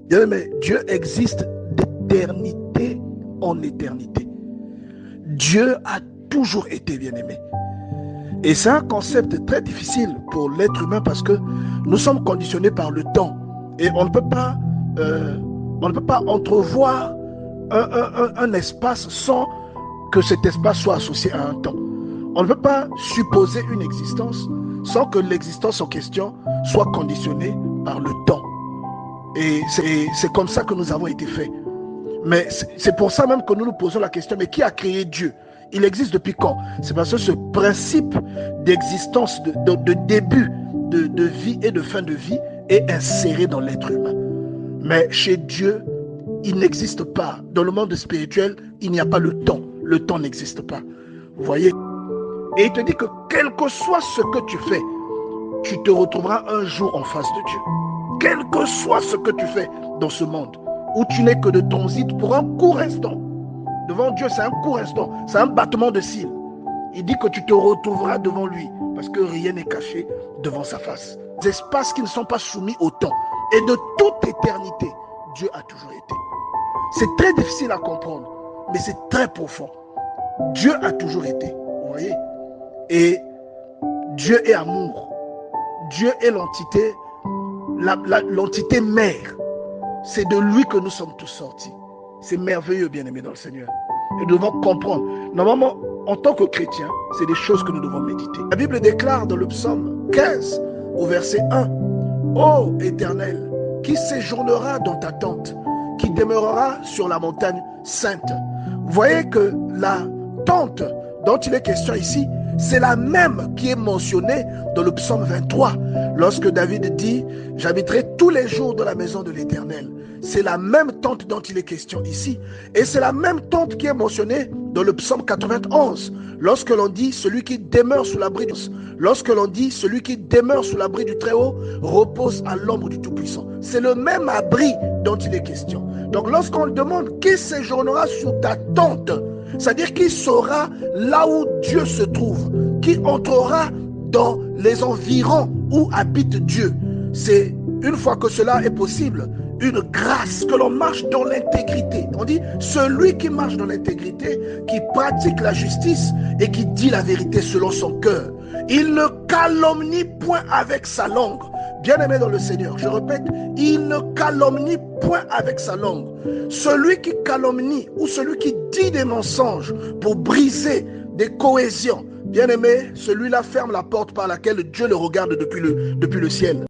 Bien-aimé, Dieu existe d'éternité en éternité. Dieu a toujours été bien-aimé. Et c'est un concept très difficile pour l'être humain parce que nous sommes conditionnés par le temps. Et on ne peut pas entrevoir un espace sans que cet espace soit associé à un temps. On ne peut pas supposer une existence sans que l'existence en question soit conditionnée par le temps. Et c'est comme ça que nous avons été faits. Mais c'est pour ça même que nous nous posons la question, mais qui a créé Dieu? Il existe depuis quand? C'est parce que ce principe d'existence, de début de vie et de fin de vie est inséré dans l'être humain. Mais chez Dieu, il n'existe pas. Dans le monde spirituel, il n'y a pas le temps. Le temps n'existe pas. Vous voyez? Et il te dit que quel que soit ce que tu fais, tu te retrouveras un jour en face de Dieu. Quel que soit ce que tu fais dans ce monde, où tu n'es que de transit pour un court instant. Devant Dieu, c'est un court instant, c'est un battement de cils. Il dit que tu te retrouveras devant lui, parce que rien n'est caché devant sa face. Des espaces qui ne sont pas soumis au temps. Et de toute éternité, Dieu a toujours été. C'est très difficile à comprendre, mais c'est très profond. Dieu a toujours été, vous voyez. Et Dieu est amour. Dieu est l'entité, l'entité mère. C'est de lui que nous sommes tous sortis. C'est merveilleux, bien-aimés dans le Seigneur. Et nous devons comprendre. Normalement, en tant que chrétiens, c'est des choses que nous devons méditer. La Bible déclare dans le psaume 15, au verset 1, « Ô Éternel, qui séjournera dans ta tente, qui demeurera sur la montagne sainte. » Vous voyez que la tente dont il est question ici, c'est la même qui est mentionnée dans le psaume 23, lorsque David dit « J'habiterai tous les jours dans la maison de l'Éternel ». C'est la même tente dont il est question ici. Et c'est la même tente qui est mentionnée dans le psaume 91, lorsque l'on dit « Celui qui demeure sous l'abri du Très-Haut repose à l'ombre du Tout-Puissant ». C'est le même abri dont il est question. Donc lorsqu'on demande qui séjournera sous ta tente, c'est-à-dire qui sera là où Dieu se trouve, qui entrera dans les environs où habite Dieu. C'est une fois que cela est possible, une grâce, que l'on marche dans l'intégrité. On dit, celui qui marche dans l'intégrité, qui pratique la justice et qui dit la vérité selon son cœur. Il ne calomnie point avec sa langue. Bien-aimé dans le Seigneur, je répète, il ne calomnie point avec sa langue. Celui qui calomnie ou celui qui dit des mensonges pour briser des cohésions, bien-aimé, celui-là ferme la porte par laquelle Dieu le regarde depuis le ciel.